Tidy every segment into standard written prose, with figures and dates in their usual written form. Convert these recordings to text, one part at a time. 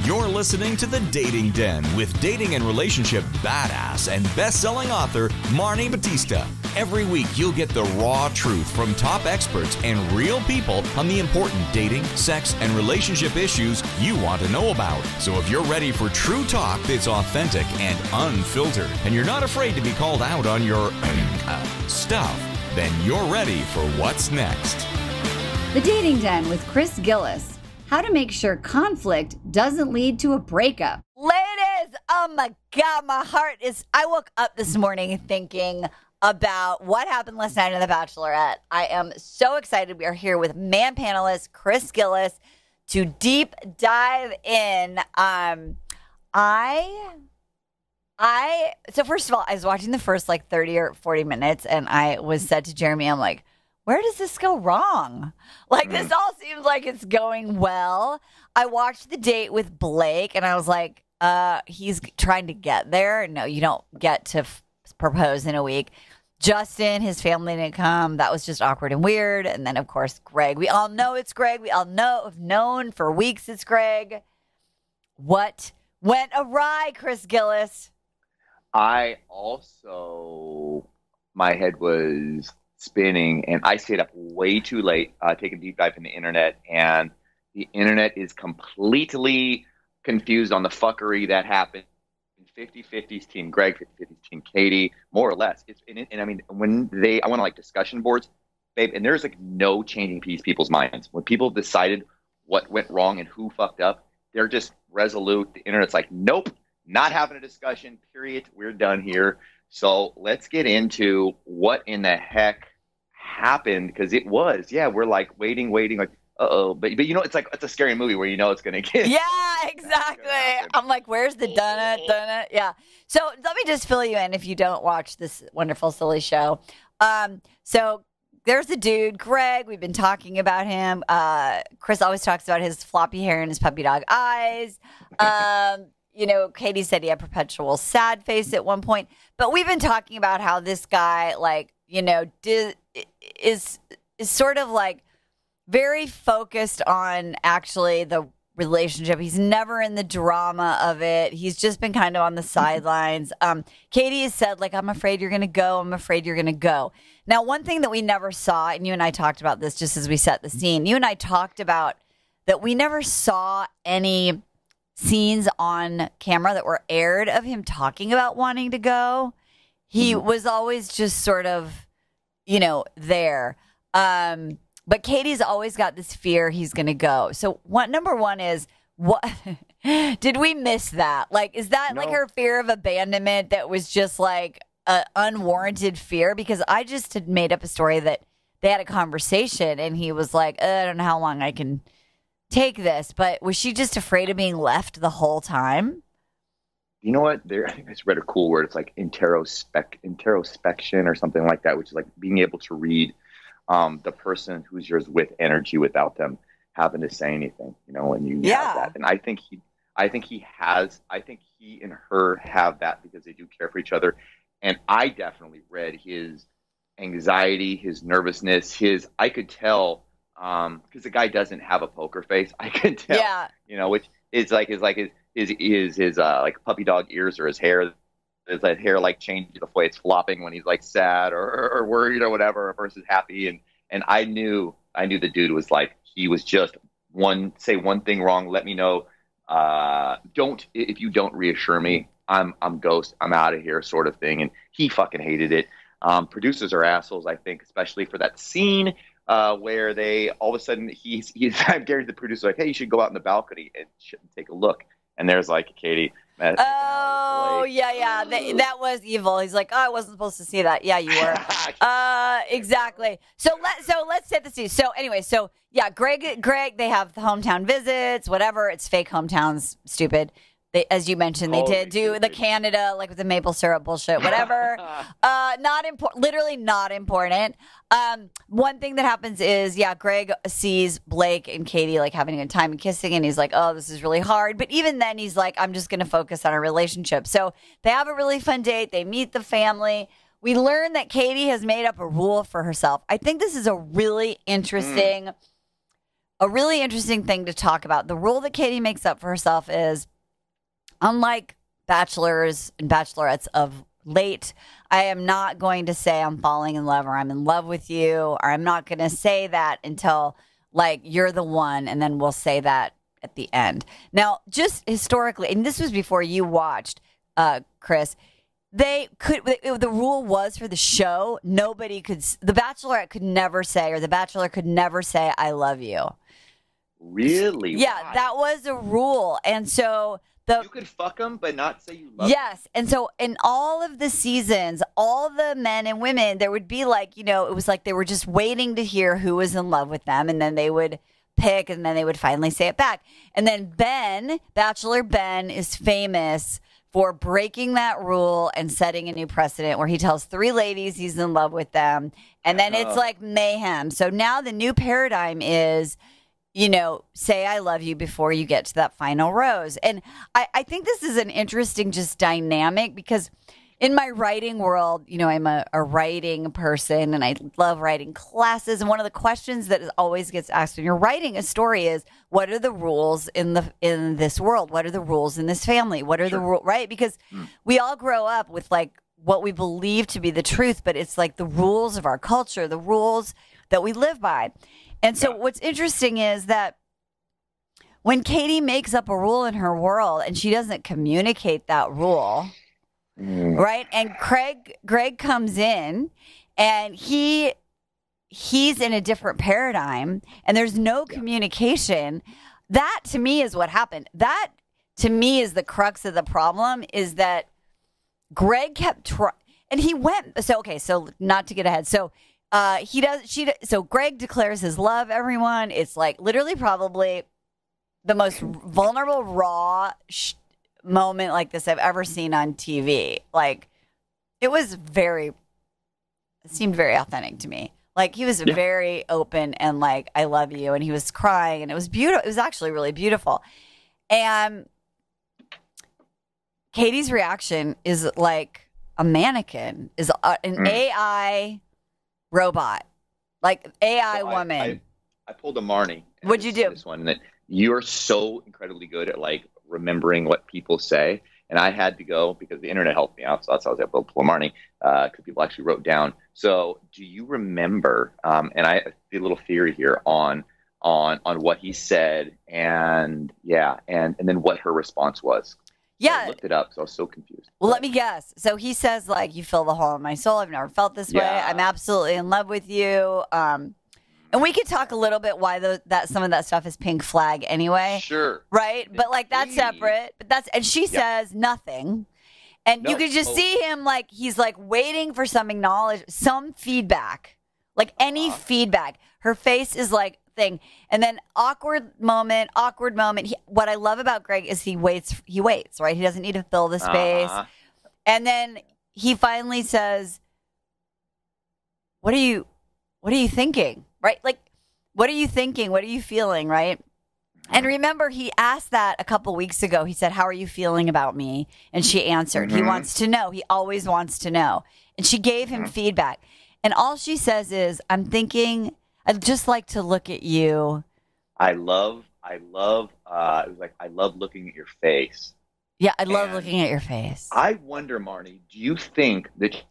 You're listening to The Dating Den with dating and relationship badass and best-selling author Marni Batista. Every week, you'll get the raw truth from top experts and real people on the important dating, sex, and relationship issues you want to know about. So if you're ready for true talk that's authentic and unfiltered, and you're not afraid to be called out on your stuff, then you're ready for what's next. The Dating Den with Chris Gillis. How to make sure conflict doesn't lead to a breakup. Ladies, oh my God, my heart is... I woke up this morning thinking about what happened last night on The Bachelorette. I am so excited. We are here with man panelist Chris Gillis to deep dive in. So first of all, I was watching the first 30 or 40 minutes, and I was said to Jeremy, I'm like, where does this go wrong? This all seems like it's going well. I watched the date with Blake, and I was like, he's trying to get there. No, you don't get to propose in a week. Justin, his family didn't come. That was just awkward and weird. And then, of course, Greg. We all know it's Greg. We all have known for weeks it's Greg. What went awry, Chris Gillis? My head was spinning, and I stayed up way too late, taking a deep dive in the internet, and the internet is completely confused on the fuckery that happened in 50-50's team Greg, 50-50's team Katie, more or less. I went on discussion boards, babe, and there's no changing people's minds. When people decided what went wrong and who fucked up, they're just resolute. The internet's like, nope, not having a discussion, period. We're done here. So let's get into what in the heck happened, because it was, we're waiting, uh-oh. But it's it's a scary movie where it's going to get. Yeah, exactly. I'm like, where's the donut? Yeah. So let me just fill you in if you don't watch this wonderful, silly show. So there's the dude, Greg. We've been talking about him. Chris always talks about his floppy hair and his puppy dog eyes. Katie said he had perpetual sad face at one point. But we've been talking about how this guy, is sort of very focused on actually the relationship. He's never in the drama of it. He's just been kind of on the sidelines. Katie has said, I'm afraid you're going to go. I'm afraid you're going to go. Now, one thing that we never saw, and you and I talked about this just as we set the scene, you and I talked about that we never saw any scenes on camera that were aired of him talking about wanting to go. He was always just sort of, there. But Katie's always got this fear he's going to go. So number one is, what did we miss that? Is that her fear of abandonment that was just an unwarranted fear? Because I just had made up a story that they had a conversation and he was like, I don't know how long I can take this, but was she just afraid of being left the whole time? You know what? I think I just read a cool word. It's introspection or something like that, which is being able to read the person who's yours with energy without them having to say anything, and you have that. And I think he and her have that because they do care for each other. And I definitely read his anxiety, his nervousness, I could tell, because the guy doesn't have a poker face. I can tell, which is his puppy dog ears or his hair. Is that hair changes the way it's flopping when he's sad or worried or whatever versus happy? And I knew the dude was he was just say one thing wrong, let me know. If you don't reassure me, I'm ghost, I'm out of here, sort of thing. And he fucking hated it. Producers are assholes, I think, especially for that scene. Where they all of a sudden Gary's the producer, hey, you should go out in the balcony and take a look. And there's Katie. Oh yeah, that was evil. He's like, I wasn't supposed to see that. Yeah, you were. Exactly. So let's set the scene. So anyway, Greg, they have the hometown visits, whatever. It's fake hometowns, stupid. As you mentioned, they did do the Canada, with the maple syrup bullshit, whatever. Not important, literally not important. One thing that happens is, Greg sees Blake and Katie having a good time and kissing, and he's like, oh, this is really hard. But even then, he's like, I'm just going to focus on our relationship. So they have a really fun date. They meet the family. We learn that Katie has made up a rule for herself. I think this is a really interesting a really interesting thing to talk about. The rule that Katie makes up for herself is, unlike bachelors and bachelorettes of late, I am not going to say I'm falling in love or I'm in love with you, or I'm not going to say that until like you're the one, and then we'll say that at the end. Now, just historically, and this was before you watched, Chris, the rule was for the show, the Bachelorette could never say, or the Bachelor could never say, I love you. Really? Yeah, Why? that was a rule. And so you could fuck them, but not say you love them. Yes. And so in all of the seasons, all the men and women, there would be like, it was like they were just waiting to hear who was in love with them. And then they would pick, and then they would finally say it back. And then Bachelor Ben is famous for breaking that rule and setting a new precedent where he tells 3 ladies he's in love with them. And then it's like mayhem. So now the new paradigm is, say I love you before you get to that final rose. And I think this is an interesting just dynamic, because in my writing world, I'm a writing person, and I love writing classes. And one of the questions that always gets asked when you're writing a story is, what are the rules in this world? What are the rules in this family? What are the rules, right? Because we all grow up with like what we believe to be the truth, but it's like the rules of our culture, the rules that we live by. And so what's interesting is that when Katie makes up a rule in her world and she doesn't communicate that rule, right? And Greg comes in, and he's in a different paradigm, and there's no communication. That to me is what happened. That to me is the crux of the problem, is that Greg kept trying, and he went. So not to get ahead. So Greg declares his love, everyone. It's like literally probably the most vulnerable, raw moment like this I've ever seen on TV. Like, it seemed very authentic to me. Like, he was very open and like, I love you. And he was crying, and it was beautiful. It was actually really beautiful. And Katie's reaction is like a mannequin, is an AI robot, like AI woman. I pulled a Marni. What'd you do? This one, that you're so incredibly good at like remembering what people say, and I had to go because the internet helped me out, so that's how I was able to pull a Marni, because people actually wrote down. So, do you remember? And I the little theory here on what he said, and then what her response was. Yeah. I looked it up, so I was so confused. Well, let me guess. So he says, like, you fill the hole in my soul. I've never felt this way. I'm absolutely in love with you. And we could talk a little bit why that some of that stuff is pink flag anyway. Sure. Right? But, like, that's separate. And she says nothing. And you could just see him, like, he's, like, waiting for some some feedback. Like, any feedback. Her face is, like, thing. And then awkward moment. What I love about Greg is he waits, right? He doesn't need to fill the space. And then he finally says, what are you thinking? Right? Like, what are you thinking? What are you feeling? Right? And remember, he asked that a couple weeks ago. He said, how are you feeling about me? And she answered, he wants to know. He always wants to know. And she gave him feedback. And all she says is, I'm thinking, I'd just like to look at you. I love it was like, I love looking at your face. Yeah, I love looking at your face. I wonder, Marni, do you think that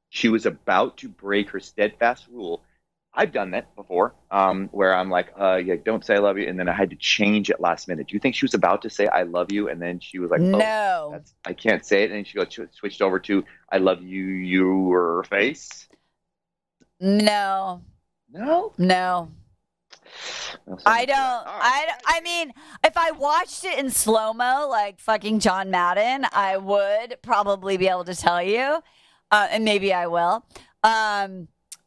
she was about to break her steadfast rule? I've done that before, where I'm like, don't say I love you, and then I had to change it last minute. Do you think she was about to say I love you, and then she was like, no, I can't say it, and then she switched over to I love you, your face? No. I don't. I mean, if I watched it in slow-mo, like fucking John Madden, I would probably be able to tell you, and maybe I will.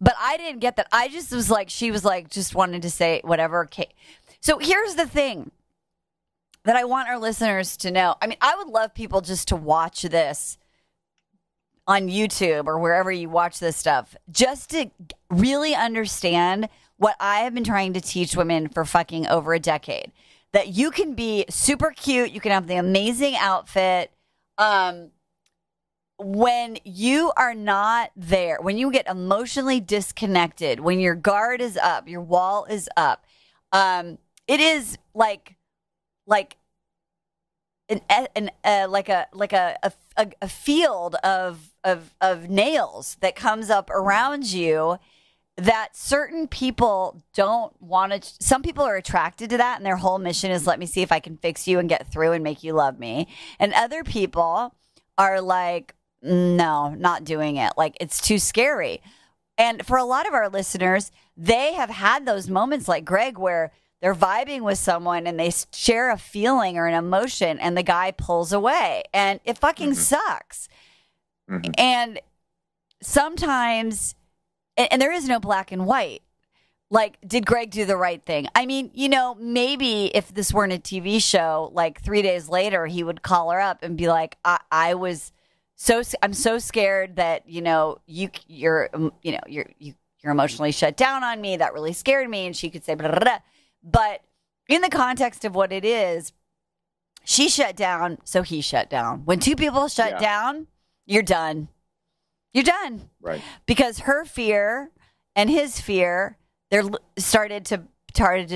But I didn't get that. I just was like, she was like, just wanted to say whatever. So here's the thing that I want our listeners to know. I mean, I would love people just to watch this on YouTube or wherever you watch this stuff, just to really understand what I have been trying to teach women for fucking over a decade. That you can be super cute, you can have the amazing outfit. When you are not there, when you get emotionally disconnected, when your guard is up, your wall is up, it is like a field of nails that comes up around you that certain people don't want to. Some people are attracted to that, and their whole mission is, let me see if I can fix you and get through and make you love me. And other people are like, no, not doing it. Like, it's too scary. And for a lot of our listeners, they have had those moments like Greg where they're vibing with someone and they share a feeling or an emotion and the guy pulls away and it fucking sucks. And sometimes, and there is no black and white. Like, did Greg do the right thing? I mean, you know, maybe if this weren't a TV show, like 3 days later, he would call her up and be like, I'm so scared that, you're emotionally shut down on me. That really scared me. And she could say, blah, blah, blah. But in the context of what it is, she shut down, so he shut down. When two people shut down, you're done. You're done. Right. Because her fear and his fear, they're started to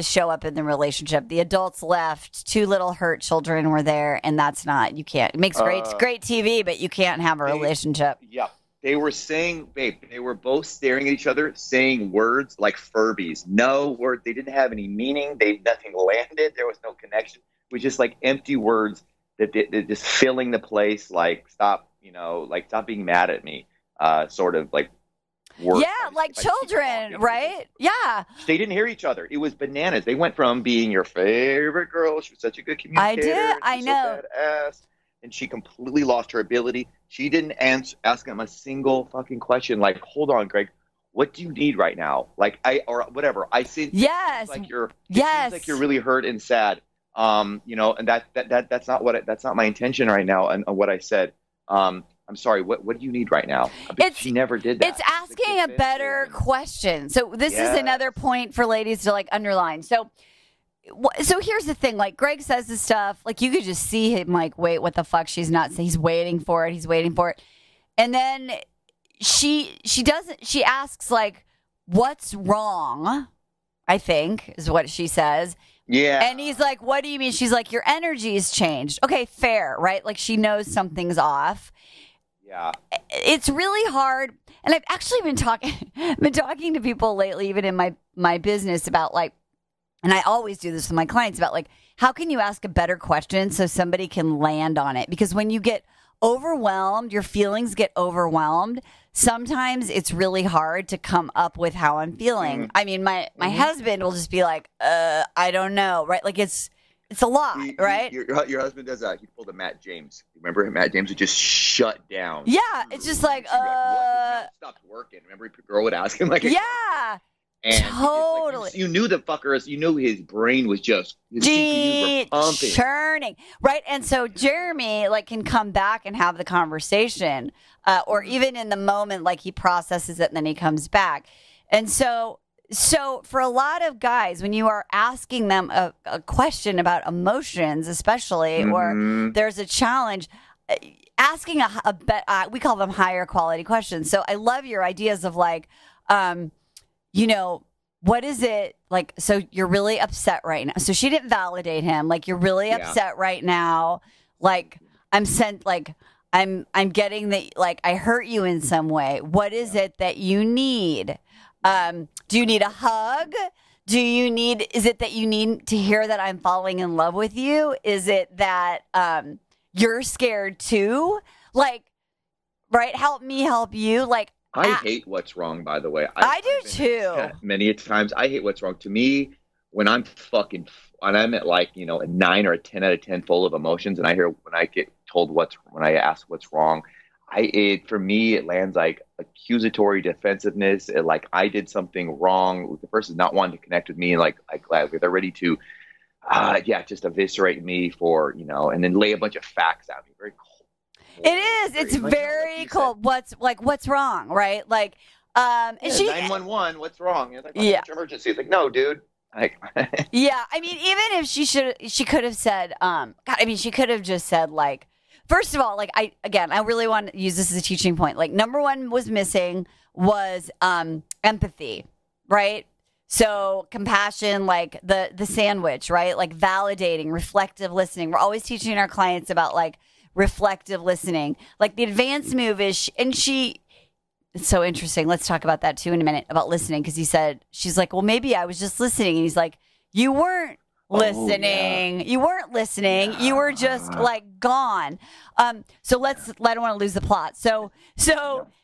show up in the relationship. The adults left, two little hurt children were there, and that's not, you can't. It makes great TV, but you can't have a relationship. Yeah. They were saying, babe, they were both staring at each other, saying words like Furbies. No word. They didn't have any meaning. Nothing landed. There was no connection. It was just like empty words that just filling the place. Like, stop being mad at me. Sort of like words. Yeah, like children, right? Yeah. They didn't hear each other. It was bananas. They went from being your favorite girl. She was such a good communicator. I know. So badass. And she completely lost her ability. She didn't ask him a single fucking question. Like, hold on, Greg, what do you need right now? Like, or whatever. I see. Yes. It seems like you're really hurt and sad. And that's not my intention right now. And what I said. I'm sorry. What do you need right now? She never did that. It's asking a better question. So this is another point for ladies to like underline. So here's the thing, like Greg says this stuff, like you could just see him like, wait, what the fuck? She's not, he's waiting for it. And then she asks like, what's wrong? I think is what she says. Yeah. And he's like, what do you mean? She's like, your energy's changed. Okay, fair, right? Like she knows something's off. Yeah. It's really hard. And I've actually been talking to people lately, even in my business about like, and I always do this with my clients about like, how can you ask a better question so somebody can land on it? Because when you get overwhelmed, your feelings get overwhelmed. Sometimes it's really hard to come up with how I'm feeling. I mean, my husband will just be like, I don't know, right? Like it's a lot, right? Your husband does that. He pulled a Matt James. Remember Matt James would just shut down. Yeah, it's just like, what? Stopped working. Remember, a girl would ask him like, yeah. And totally. You knew the fucker. You knew his brain was just his CPUs were pumping, churning, right? And so Jeremy like can come back and have the conversation, or even in the moment, like he processes it and then he comes back. And so for a lot of guys, when you are asking them a question about emotions, especially, or there's a challenge, asking we call them higher quality questions. So I love your ideas of like, what is it like? So you're really upset right now. So she didn't validate him. Like you're really upset right now. Like I'm getting that. Like I hurt you in some way. What is it that you need? Do you need a hug? Is it that you need to hear that I'm falling in love with you? Is it that you're scared too? Like, right? Help me help you. Like. I hate what's wrong, by the way. I do too. Many a times I hate what's wrong. To me, when I'm at like, a 9 or a 10 out of 10 full of emotions, and when I get told when I ask what's wrong, for me, it lands like accusatory defensiveness. Like I did something wrong. The person's not wanting to connect with me. And like they're ready to, just eviscerate me for, and then lay a bunch of facts at me. Very cold. It is. It's very cold. What's wrong, right? Like, and she 911. What's wrong? It's like, what's your emergency? It's like, no, dude. Like, yeah. I mean, even if she could have said, she could have just said like, first of all, like I really want to use this as a teaching point. Like number one was missing was empathy, right? So compassion, like the sandwich, right? Like validating, reflective listening. We're always teaching our clients about like reflective listening. Like the advanced move is, it's so interesting. Let's talk about that too in a minute, about listening. Because she's like, well, maybe I was just listening. And he's like, you weren't listening. You weren't listening. Yeah. You were just like gone. So I don't want to lose the plot. So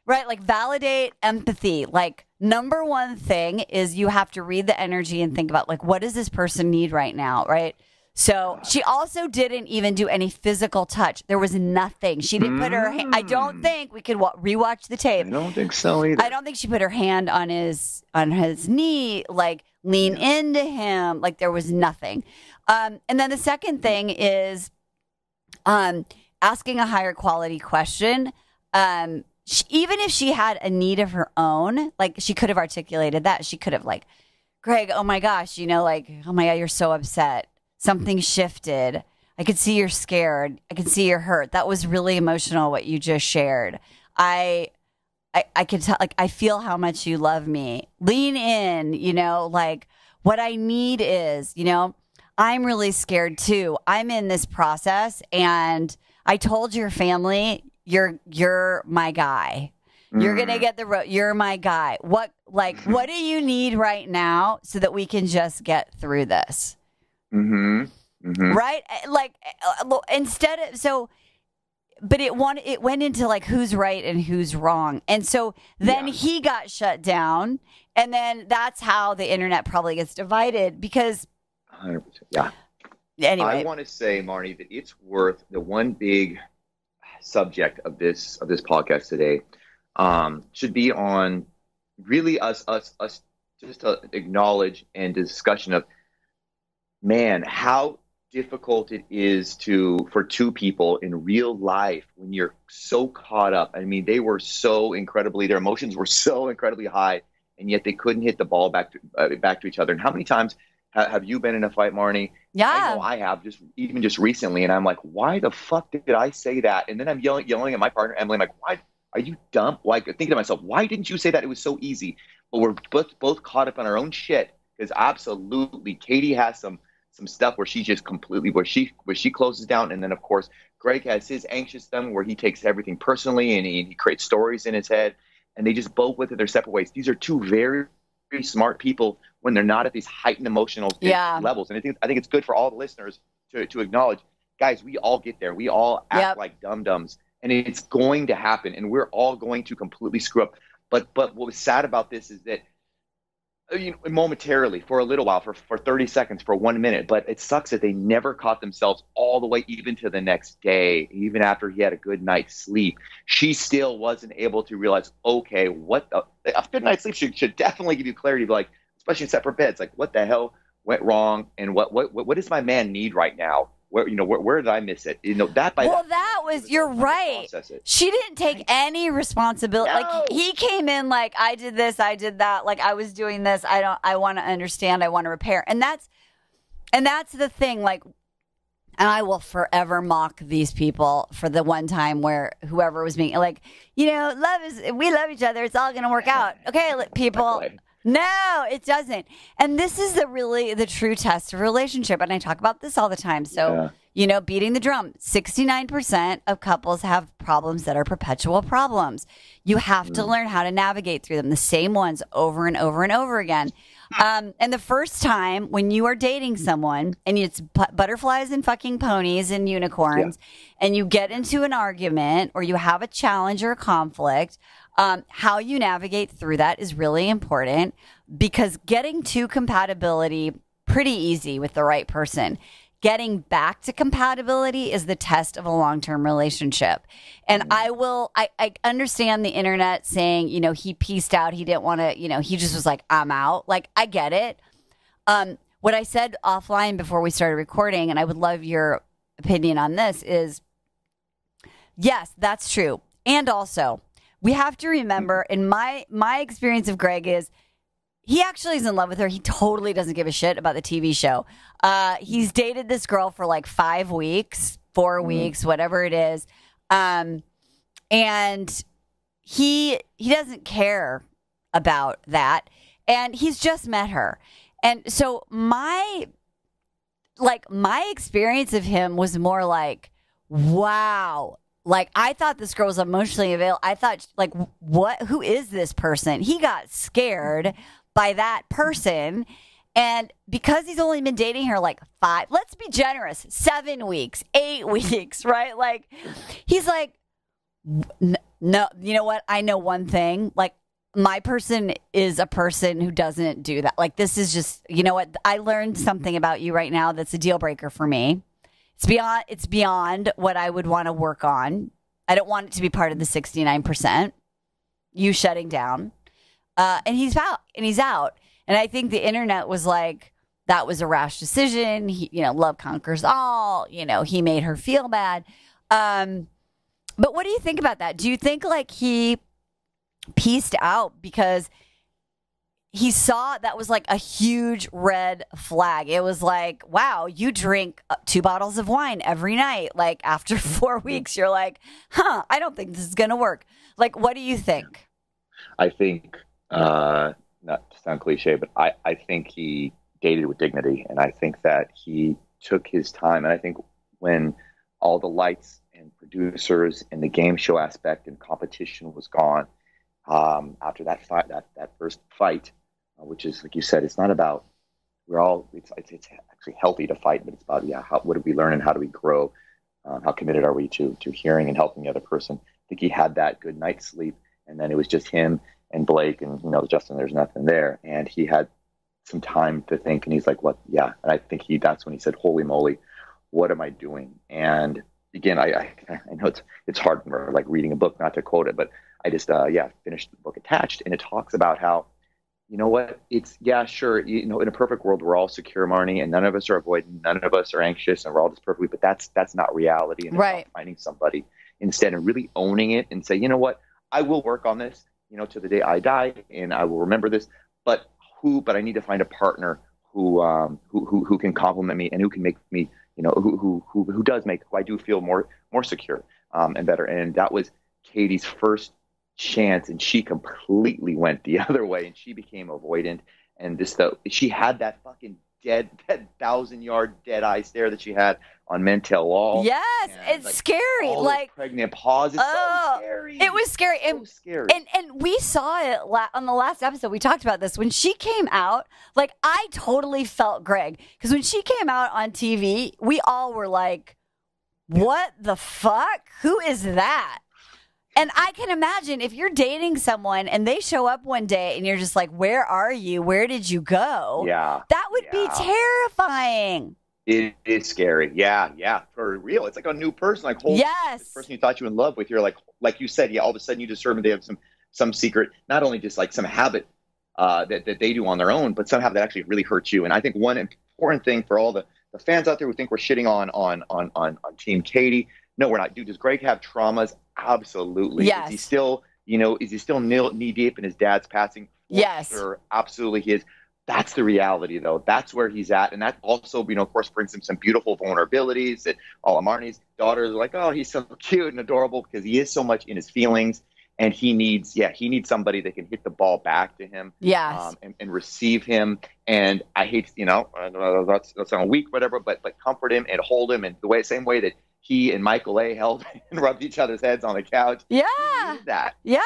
right, like validate empathy. Like number one thing is you have to read the energy and think about like, what does this person need right now? Right. So she also didn't even do any physical touch. There was nothing. She didn't put her hand. I don't think we could rewatch the tape. I don't think so either. I don't think she put her hand on his knee, like lean into him. Like there was nothing. And then the second thing is asking a higher quality question. Even if she had a need of her own, like she could have articulated that. She could have like, Greg, oh my gosh, like, oh my God, you're so upset. Something shifted. I could see you're scared. I could see you're hurt. That was really emotional, what you just shared. I could tell, like, I feel how much you love me. Lean in, like what I need is, I'm really scared too. I'm in this process and I told your family, you're my guy. You're going to get you're my guy. What do you need right now so that we can just get through this? Right? Like but it went into like who's right and who's wrong. And so then he got shut down. And then that's how the internet probably gets divided because 100%. Yeah. Anyway. I want to say, Marni, that it's worth the one big subject of this podcast today should be on really us just to acknowledge and discussion of, man, how difficult it is for two people in real life when you're so caught up. I mean, their emotions were so incredibly high, and yet they couldn't hit the ball back to each other. And how many times have you been in a fight, Marni? Yeah, I know I have, just recently, and I'm like, why the fuck did I say that? And then I'm yelling at my partner Emily. I'm like, why are you dumb? Like, thinking to myself, why didn't you say that? It was so easy. But we're both caught up on our own shit, because absolutely Katie has some stuff where she just completely where she closes down, and then of course Greg has his anxious thing where he takes everything personally and he creates stories in his head, and they just both went their separate ways. These are two very, very smart people when they're not at these heightened emotional levels, and I think it's good for all the listeners to acknowledge, guys, we all get there, we all act like dum-dums, and it's going to happen, and we're all going to completely screw up. But what was sad about this is that, momentarily, for a little while, for 30 seconds, for 1 minute. But it sucks that they never caught themselves all the way even to the next day, even after he had a good night's sleep. She still wasn't able to realize, okay, a good night's sleep should definitely give you clarity, like, especially in separate beds. Like, what the hell went wrong, and what does my man need right now? Where did I miss it? You're right. She didn't take any responsibility. No. Like, he came in like, I did this, I did that. Like, I was doing this. I want to understand. I want to repair. And that's the thing. Like, and I will forever mock these people for the one time where whoever was being like, we love each other. It's all going to work out. Okay, people. No, it doesn't. And this is the true test of a relationship. And I talk about this all the time. So, beating the drum, 69% of couples have problems that are perpetual problems. You have to learn how to navigate through them, the same ones over and over and over again. And the first time when you are dating someone and it's butterflies and fucking ponies and unicorns, and you get into an argument or you have a challenge or a conflict, how you navigate through that is really important, because getting to compatibility, pretty easy with the right person. Getting back to compatibility is the test of a long-term relationship. And I understand the internet saying, he pieced out. He didn't want to, he just was like, I'm out. Like, I get it. What I said offline before we started recording, and I would love your opinion on this, is yes, that's true. And also, we have to remember, in my experience of Greg is, he actually is in love with her. He totally doesn't give a shit about the TV show. He's dated this girl for like 5 weeks, 4 weeks, whatever it is. And he doesn't care about that. And he's just met her. And so my experience of him was more like, wow. Like, I thought this girl was emotionally available. I thought, like, what? Who is this person? He got scared by that person. And because he's only been dating her like 5, let's be generous, 7 weeks, 8 weeks, right? Like, he's like, no, you know what? I know one thing. Like, my person is a person who doesn't do that. Like, this is just, you know what? I learned something about you right now that's a deal breaker for me. It's beyond what I would want to work on. I don't want it to be part of the 69%. You shutting down. And he's out. And I think the internet was like, that was a rash decision. Love conquers all. He made her feel bad. But what do you think about that? Do you think like he pieced out because he saw that was like a huge red flag? It was like, wow, you drink 2 bottles of wine every night. Like after 4 weeks, you're like, I don't think this is going to work. Like, what do you think? I think, not to sound cliche, but I think he dated with dignity. And I think that he took his time. And I think when all the lights and producers and the game show aspect and competition was gone, after that fight, that first fight, which is, like you said, it's not about, it's actually healthy to fight, but it's about, what did we learn and how do we grow? How committed are we to hearing and helping the other person? I think he had that good night's sleep, and then it was just him and Blake, and Justin, there's nothing there. And he had some time to think, and he's like, what? Yeah. And I think that's when he said, holy moly, what am I doing? And again, I know it's hard when we're like reading a book, not to quote it, but I just, finished the book Attached, and it talks about how, you know what, it's, sure, in a perfect world, we're all secure, Marni, and none of us are avoidant, none of us are anxious, and we're all just perfectly, but that's not reality. And right. It's about finding somebody instead and really owning it and say, you know what, I will work on this, to the day I die, and I will remember this, but I need to find a partner who can compliment me and who can make me, who does make, who I do feel more secure, and better. And that was Katie's first chance, and she completely went the other way, and she became avoidant. And she had that fucking that 1,000-yard dead eye stare that she had on Mentel Wall. Yes, it's like, scary. Like pregnant pause. It's so scary. It was scary. So scary. And we saw it on the last episode. We talked about this when she came out. Like, I totally felt Greg, because when she came out on TV, we all were like, "What the fuck? Who is that?" And I can imagine if you're dating someone and they show up one day and you're just like, where are you? Where did you go? Yeah. That would be terrifying. It is scary. Yeah. For real. It's like a new person. Like, yes. This person you thought you were in love with, you're like you said, all of a sudden you discern they have some secret, not only just like some habit that they do on their own, but some habit that actually really hurts you. And I think one important thing for all the fans out there who think we're shitting on Team Katie, no, we're not. Dude, does Greg have traumas? Absolutely. Yes. Is he still, knee deep in his dad's passing? Yes. Sure, absolutely he is. That's the reality, though. That's where he's at. And that also, of course, brings him some beautiful vulnerabilities that all of Marni's daughters are like, oh, he's so cute and adorable, because he is so much in his feelings. And he needs somebody that can hit the ball back to him. Yes. And receive him. And I hate, that's sound weak, whatever, but comfort him and hold him in the same way that he and Michael A. held and rubbed each other's heads on the couch. Yeah. He did that. Yeah.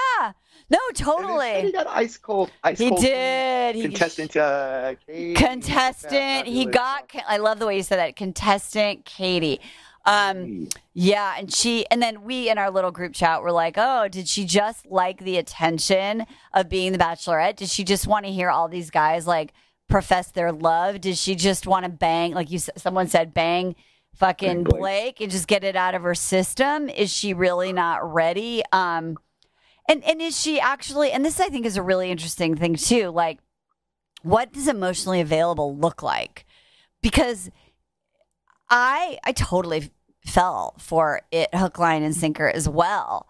No, totally. He got ice cold. He did. Contestant. Katie. Contestant. He got. I love the way you said that. Contestant Katie. Yeah, and then we in our little group chat were like, oh, did she just like the attention of being the Bachelorette? Did she just want to hear all these guys like profess their love? Did she just want to bang, like someone said, bang fucking Blake and just get it out of her system? Is she really not ready? And is she actually, and this I think is a really interesting thing too, like, what does emotionally available look like? Because I totally fell for it hook, line, and sinker as well,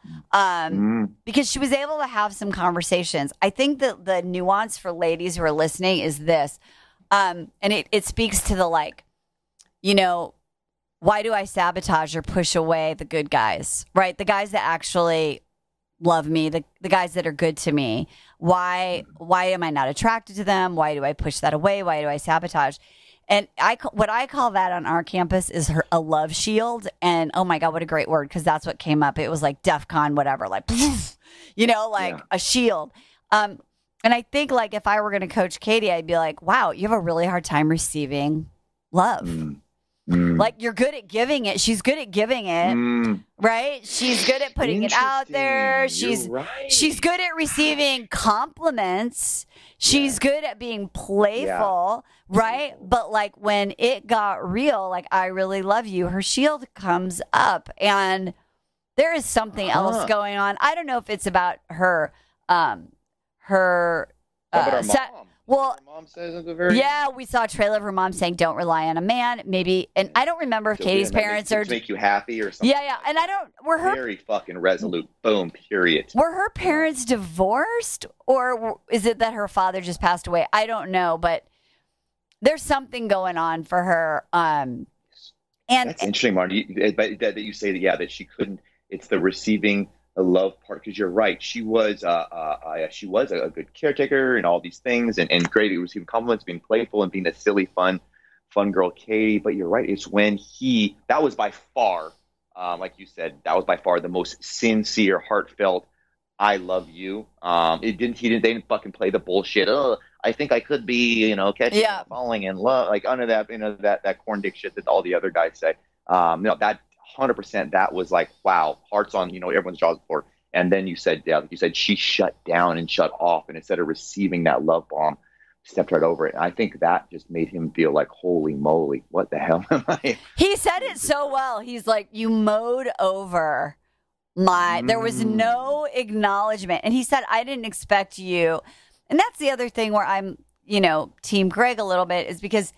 because she was able to have some conversations. I think that the nuance for ladies who are listening is this, and it speaks to the, like, why do I sabotage or push away the good guys, right? The guys that actually love me, the guys that are good to me? Why am I not attracted to them? Why do I push that away? Why do I sabotage? And what I call that on our campus is a love shield. And oh my God, what a great word, because that's what came up. It was like DEFCON, whatever, like, a shield. And I think like if I were going to coach Katie, I'd be like, wow, you have a really hard time receiving love. Like you're good at giving it. She's good at giving it, right? She's good at putting it out there. She's good at receiving compliments. She's good at being playful, right? But like when it got real, like I really love you, her shield comes up, and there is something else going on. I don't know if it's about her, well, mom says at the very end. We saw a trailer of her mom saying, "Don't rely on a man." Maybe, and I don't remember if Katie's parents are to make you happy or something. Yeah, and I don't. Were her very fucking resolute? Boom. Period. Were her parents divorced, or is it that her father just passed away? I don't know, but there's something going on for her. And that's interesting, Marni. That you say that she couldn't. It's the receiving the love part, because you're right. She was a good caretaker and all these things, and great at receiving compliments, being playful and being a silly, fun girl, Katie. But you're right. It's when that was by far, like you said, that was by far the most sincere, heartfelt, I love you. They didn't fucking play the bullshit. Oh, I think I could be, catching, falling in love, like under that, that corn dick shit that all the other guys say. That 100%, that was like, wow, hearts on, everyone's jaws before. And then you said, she shut down and shut off, and instead of receiving that love bomb, stepped right over it. And I think that just made him feel like, holy moly, what the hell am I? He said it so well. He's like, you mowed over there was no acknowledgement. And he said, I didn't expect you. And that's the other thing where I'm, Team Greg a little bit, is because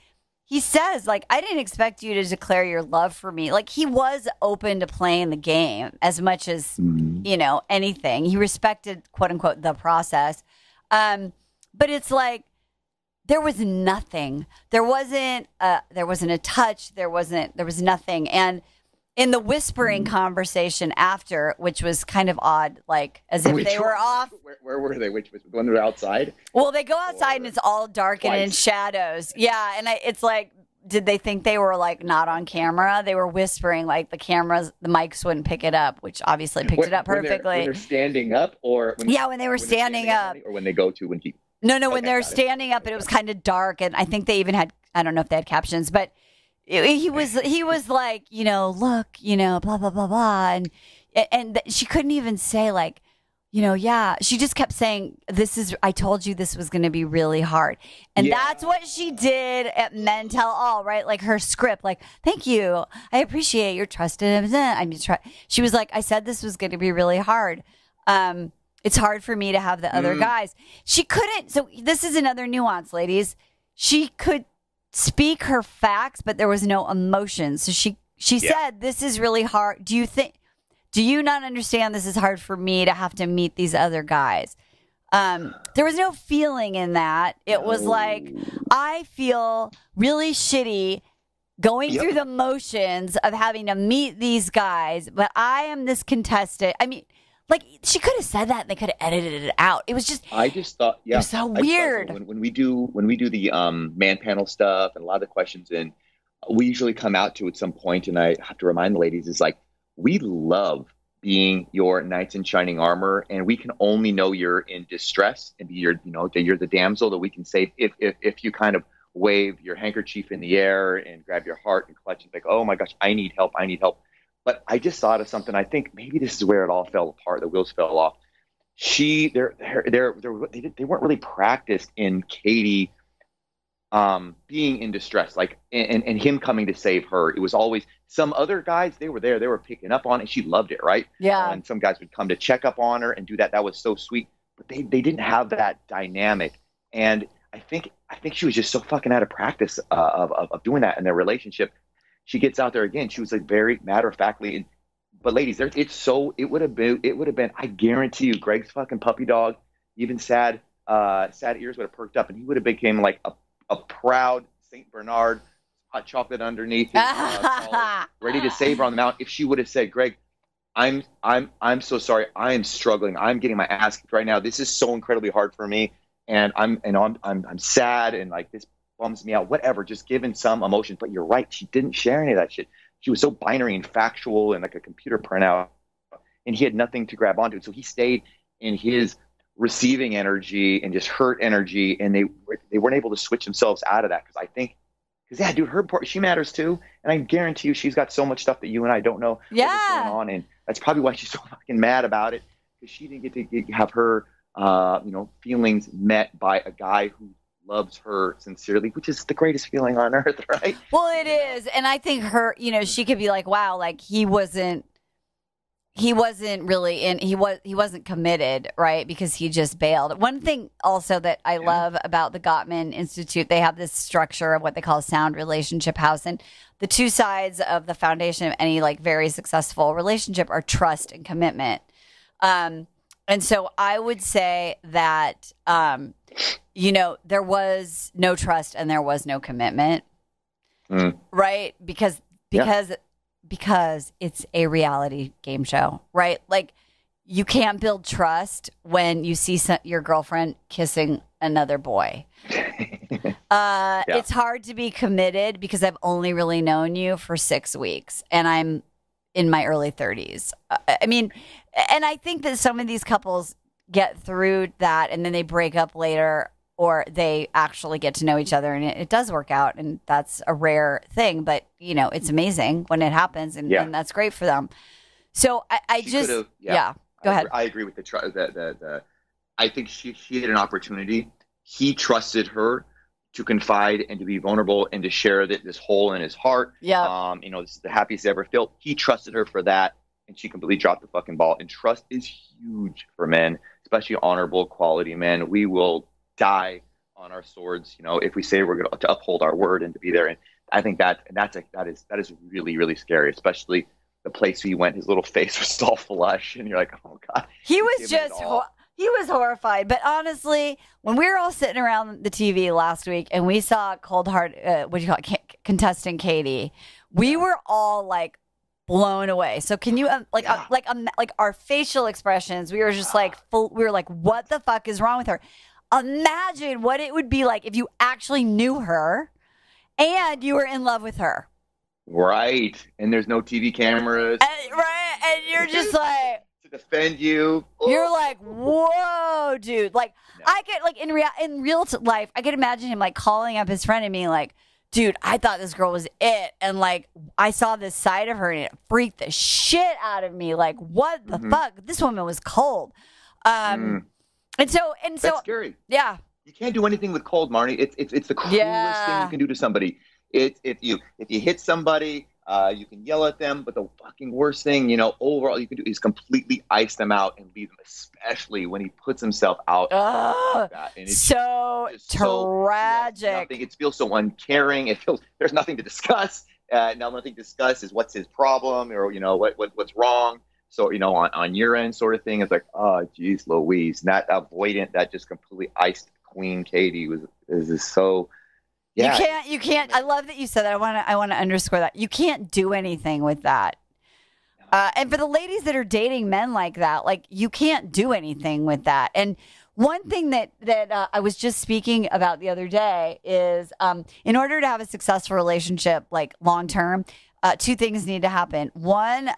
he says, like, I didn't expect you to declare your love for me. Like, he was open to playing the game as much as, anything. He respected, quote unquote, the process. But it's like, there was nothing. There wasn't a touch. There was nothing. And in the whispering conversation after, which was kind of odd, like as if they were off. Where were they? Which was when they're outside? Well, they go outside and it's all dark and in shadows. Yeah, and it's like, did they think they were like not on camera? They were whispering, like the mics wouldn't pick it up, which obviously picked it up perfectly. When they're standing up, or when they were standing up, or when they go to when he. No, when they're standing up, and it was kind of dark, and I think they even had, I don't know if they had captions, but. He was like, look, blah, blah, blah, blah. And she couldn't even say like, she just kept saying, I told you this was going to be really hard. And that's what she did at Men Tell All, right? Like her script, like, thank you. I appreciate your trust. She was like, I said this was going to be really hard. It's hard for me to have the other guys. She couldn't. So this is another nuance, ladies. She could speak her facts, but there was no emotion. So she said, this is really hard. Do you not understand this is hard for me to have to meet these other guys? There was no feeling in that. It was like, I feel really shitty going through the motions of having to meet these guys, but I am this contestant. I mean, like, she could have said that and they could have edited it out. It was just, I just thought, it was so weird. When we do the man panel stuff and a lot of the questions, and we usually come out to at some point, and I have to remind the ladies, is like, we love being your knights in shining armor, and we can only know you're in distress and you're the damsel that we can save if you kind of wave your handkerchief in the air and grab your heart and clutch and like, oh my gosh, I need help. But I just thought of something. I think maybe this is where it all fell apart. The wheels fell off. They weren't really practiced in Katie being in distress, like and him coming to save her. It was always some other guys. They were there. They were picking up on it. She loved it, right? Yeah. And some guys would come to check up on her and do that. That was so sweet. But they didn't have that dynamic. And I think she was just so fucking out of practice of doing that in their relationship. She gets out there again. She was like very matter of factly, but ladies, it would have been. I guarantee you, Greg's fucking puppy dog, even sad ears would have perked up, and he would have became like a proud Saint Bernard, hot chocolate underneath his collar, ready to save her on the mountain. If she would have said, Greg, I'm so sorry. I am struggling. I'm getting my ass kicked right now. This is so incredibly hard for me, and I'm sad, and like this bums me out. Whatever, just given some emotion. But you're right. She didn't share any of that shit. She was so binary and factual and like a computer printout, and he had nothing to grab onto. So he stayed in his receiving energy and just hurt energy, and they weren't able to switch themselves out of that. Because yeah, dude, her part, she matters too, and I guarantee you, she's got so much stuff that you and I don't know what's going on, and that's probably why she's so fucking mad about it, because she didn't get to have her, feelings met by a guy who loves her sincerely, which is the greatest feeling on earth, right? Well, it is, and I think her, she could be like, wow, like he wasn't really he wasn't committed, right? Because he just bailed. One thing also that I love about the Gottman Institute, they have this structure of what they call a sound relationship house. And the two sides of the foundation of any like very successful relationship are trust and commitment. And so I would say that, there was no trust and there was no commitment, right? Because it's a reality game show, right? Like you can't build trust when you see your girlfriend kissing another boy. It's hard to be committed because I've only really known you for 6 weeks and I'm in my early 30s. And I think that some of these couples get through that and then they break up later, or they actually get to know each other and it does work out. And that's a rare thing, but it's amazing when it happens and that's great for them. So go ahead. I agree with the I think she had an opportunity. He trusted her to confide and to be vulnerable and to share this hole in his heart. Yeah. This is the happiest he ever felt. He trusted her for that. And she completely dropped the fucking ball. And trust is huge for men, especially honorable quality men. We will die on our swords, if we say we're going to uphold our word and to be there. And I think that is really, really scary, especially the place he went. His little face was all flush, and you're like, oh god, he was horrified. But honestly, when we were all sitting around the TV last week and we saw cold heart, contestant Katie, we were all like blown away. So can you like our facial expressions? We were just like we were like, what the fuck is wrong with her? Imagine what it would be like if you actually knew her and you were in love with her. Right. And there's no TV cameras. Right. And you're just like to defend you. You're like, whoa, dude. Like I get like in real life, I could imagine him like calling up his friend and being like, dude, I thought this girl was it. And like, I saw this side of her and it freaked the shit out of me. Like, what the fuck? This woman was cold. And so that's scary. Yeah. You can't do anything with cold, Marni. It's the cruelest thing you can do to somebody. If you hit somebody, you can yell at them, but the fucking worst thing, overall you can do is completely ice them out and leave them, especially when he puts himself out. Like that. And it's so tragic. It feels so uncaring. It feels there's nothing to discuss. Now nothing to discuss is what's his problem or what's wrong. So, on your end sort of thing, it's like, oh, geez, Louise, that avoidant, that just completely iced Queen Katie is just so, yeah. You can't, I love that you said that. I want to underscore that. You can't do anything with that. And for the ladies that are dating men like that, like you can't do anything with that. And one thing that I was just speaking about the other day is in order to have a successful relationship, like long term, two things need to happen. One,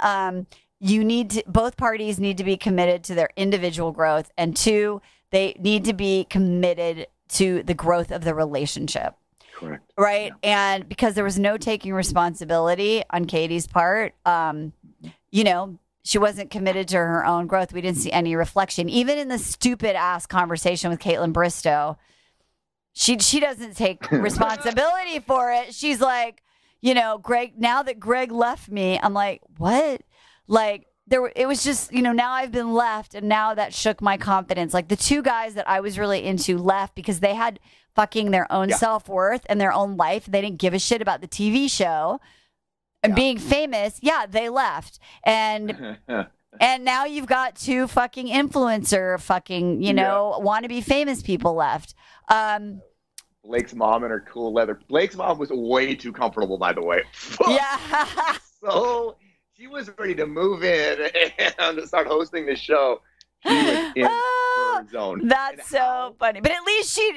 both parties need to be committed to their individual growth, and two, they need to be committed to the growth of the relationship. Correct. Right. Yeah. And because there was no taking responsibility on Katie's part, she wasn't committed to her own growth. We didn't see any reflection, even in the stupid ass conversation with Caitlin Bristow. She doesn't take responsibility for it. She's like, Greg, now that Greg left me, I'm like, what? Like it was just, now I've been left and now that shook my confidence. Like the two guys that I was really into left because they had fucking their own self-worth and their own life. They didn't give a shit about the TV show and being famous. Yeah, they left. And and now you've got two fucking influencer fucking, wannabe famous people left. Blake's mom and her cool leather. Blake's mom was way too comfortable, by the way. Yeah. she was ready to move in and to start hosting the show. She was in her zone. That's so funny. But at least she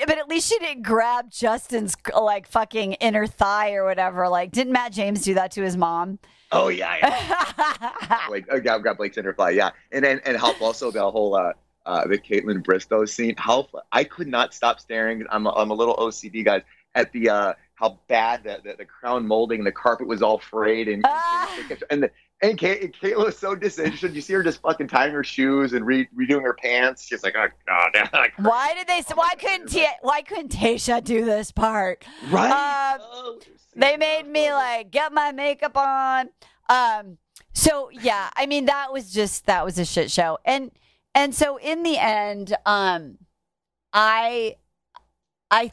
didn't grab Justin's like fucking inner thigh or whatever. Like, didn't Matt James do that to his mom? Oh yeah. Like, got Blake's inner thigh. Yeah, and how also the whole the Caitlin Bristow scene. How I could not stop staring. I'm a little OCD, guys, at the how bad the crown molding, the carpet was all frayed, and Caitlin was so disinterested. You see her just fucking tying her shoes and redoing her pants. She's like, oh god. Why couldn't Tayshia do this part? Right. They made me like get my makeup on. So yeah, I mean that was a shit show. And so in the end, I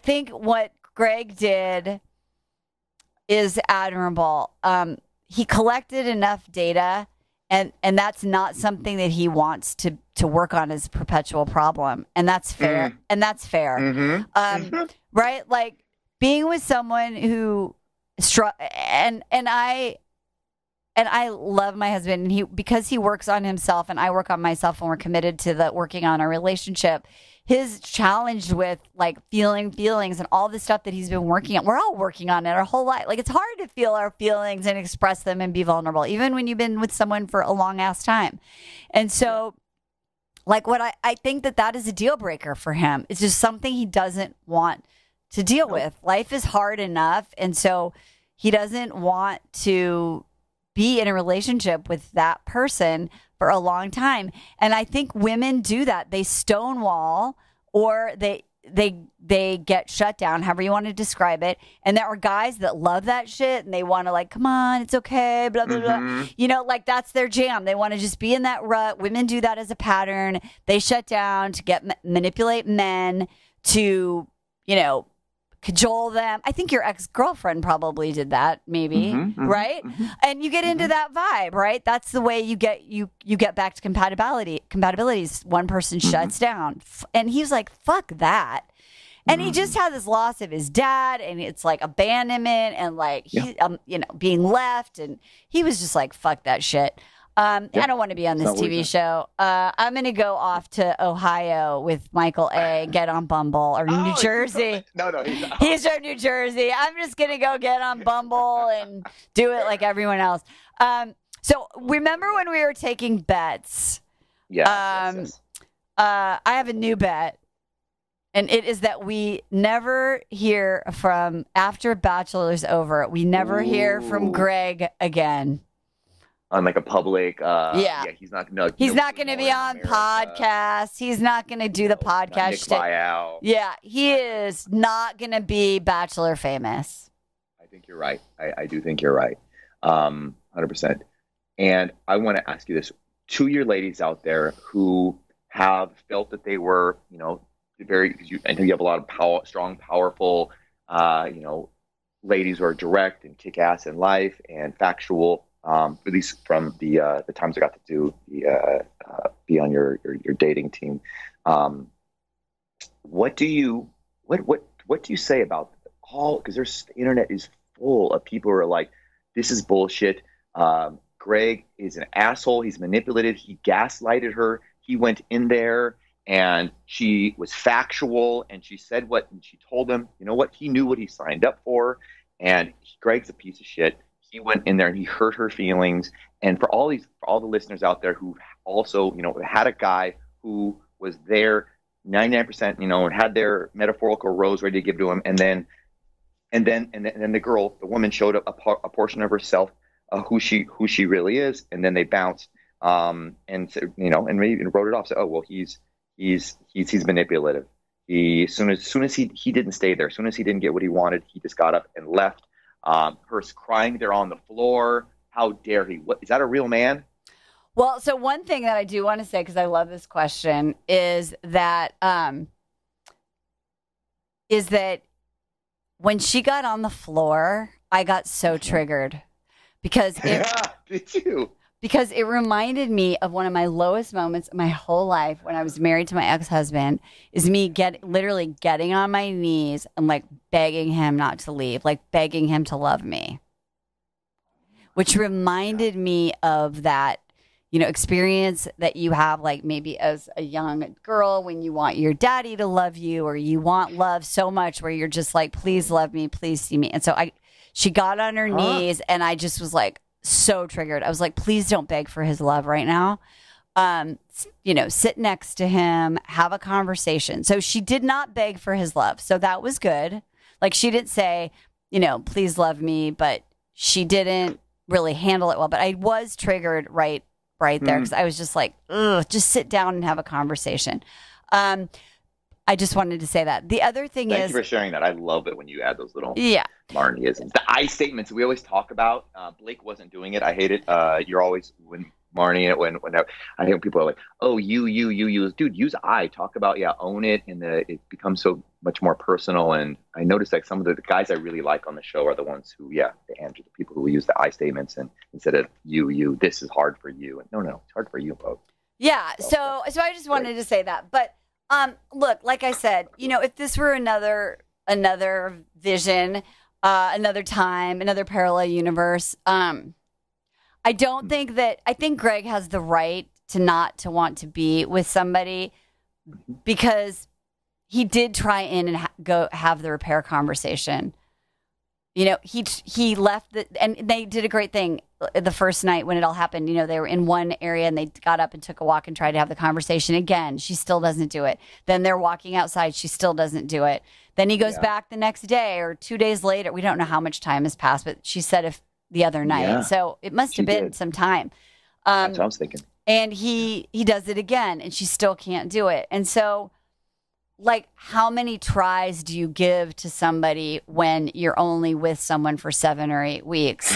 think what Greg did is admirable. He collected enough data, and that's not something that he wants to work on as a perpetual problem, and that's fair. And that's fair, right? Like being with someone who and I love my husband, and because he works on himself and I work on myself, and we're committed to working on our relationship. His challenged with like feeling feelings and all the stuff that he's been working on. We're all working on it our whole life. Like it's hard to feel our feelings and express them and be vulnerable, even when you've been with someone for a long ass time. And so like what I think that is a deal breaker for him. It's just something he doesn't want to deal with. Life is hard enough. And so he doesn't want to be in a relationship with that person for a long time. And I think women do that. They stonewall, or they get shut down, however you want to describe it. And there are guys that love that shit, and they want to like, come on, it's okay, blah, blah, blah. You know, like that's their jam. They want to just be in that rut. Women do that as a pattern. They shut down to manipulate men to, you know, cajole them. I think your ex-girlfriend probably did that, maybe, right? And you get into that vibe, right? That's the way you get back to compatibilities. One person shuts down, and he's like, "Fuck that." And he just had this loss of his dad, and it's like abandonment, and like he, you know, being left, and he was just like, "Fuck that shit." I don't want to be on this TV show. I'm going to go off to Ohio with Michael A. Get on Bumble, or New Jersey. No, he's from New Jersey. I'm just going to go get on Bumble and do it like everyone else. So remember when we were taking bets? Yes. I have a new bet, and it is that we never hear from, after Bachelor's over, we never hear from Greg again. On like a public, he's not going to be on podcasts. He's not going to do the podcast shit. Yeah, he is not going to be Bachelor famous. I think you're right. I do think you're right. 100%. And I want to ask you this: to your ladies out there who have felt that they were, you know, I know you have a lot of strong, powerful, you know, ladies who are direct and kick ass in life and factual. At least from the times I got to do be on your dating team. What do you say about all? Because the internet is full of people who are like, this is bullshit. Greg is an asshole. He's manipulated. He gaslighted her. He went in there and she was factual, and she said and she told him, you know what? He knew what he signed up for, and Greg's a piece of shit. He went in there and he hurt her feelings. And for all the listeners out there who also, you know, had a guy who was there 99%, you know, and had their metaphorical rose ready to give to him, and then the woman showed up a portion of herself, who she really is, and then they bounced, and said, you know, and maybe wrote it off. So, oh well, he's manipulative. As soon as he didn't stay there, as soon as he didn't get what he wanted, he just got up and left. Her crying there on the floor. How dare he? What, is that a real man? Well, so one thing that I do want to say, because I love this question, is that when she got on the floor, I got so triggered because did you? Because it reminded me of one of my lowest moments of my whole life when I was married to my ex-husband, is me literally getting on my knees and like begging him not to leave, like begging him to love me. which reminded me of that, experience that you have, like maybe as a young girl when you want your daddy to love you, or you want love so much where you're just like, please love me, please see me. And so she got on her knees, and I just was like so triggered. I was like, please don't beg for his love right now. Sit next to him, have a conversation. So she did not beg for his love. So that was good. Like, she didn't say, please love me, but she didn't really handle it well. But I was triggered right there, because I was just like, ugh, just sit down and have a conversation. I just wanted to say that. The other thing Thank you for sharing that. I love it when you add those little Marniisms. The I statements we always talk about. Blake wasn't doing it. I hate it. You're always when Marni, when I hear people are like, oh, you, dude, use I. Talk about, own it, and it becomes so much more personal. And I noticed like some of the guys I really like on the show are the ones who, they answer the people who use the I statements, and instead of you, this is hard for you. And no, it's hard for you, folks. Yeah. So I just wanted to say that. But look, like I said, if this were another vision, another time, another parallel universe, I think Greg has the right to want to be with somebody, because he did try in and go have the repair conversation. He left and they did a great thing the first night when it all happened. They were in one area and they got up and took a walk and tried to have the conversation again. She still doesn't do it. Then they're walking outside. She still doesn't do it. Then he goes back the next day or 2 days later. We don't know how much time has passed, but she said the other night. Yeah, so it must have been some time. That's what I was thinking. And he does it again, and she still can't do it. And so, like, how many tries do you give to somebody when you're only with someone for 7 or 8 weeks?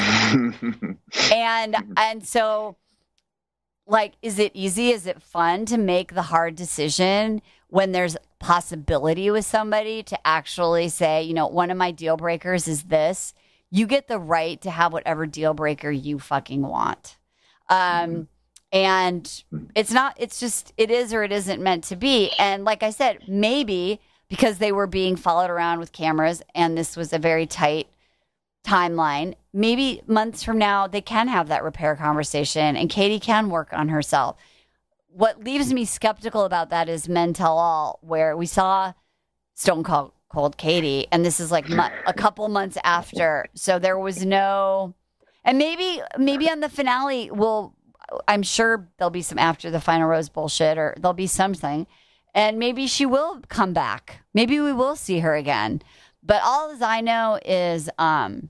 and so, like, is it easy? Is it fun to make the hard decision when there's possibility with somebody to actually say, one of my deal breakers is this? You get the right to have whatever deal breaker you fucking want. And it is or it isn't meant to be. And like I said, maybe because they were being followed around with cameras and this was a very tight timeline, maybe months from now, they can have that repair conversation and Katie can work on herself. What leaves me skeptical about that is Men Tell All, where we saw Stone Cold Katie, and this is like a couple months after, so there was no, and maybe on the finale I'm sure there'll be some after the final rose bullshit, or there'll be something, and maybe she will come back, maybe we will see her again, but all as I know is the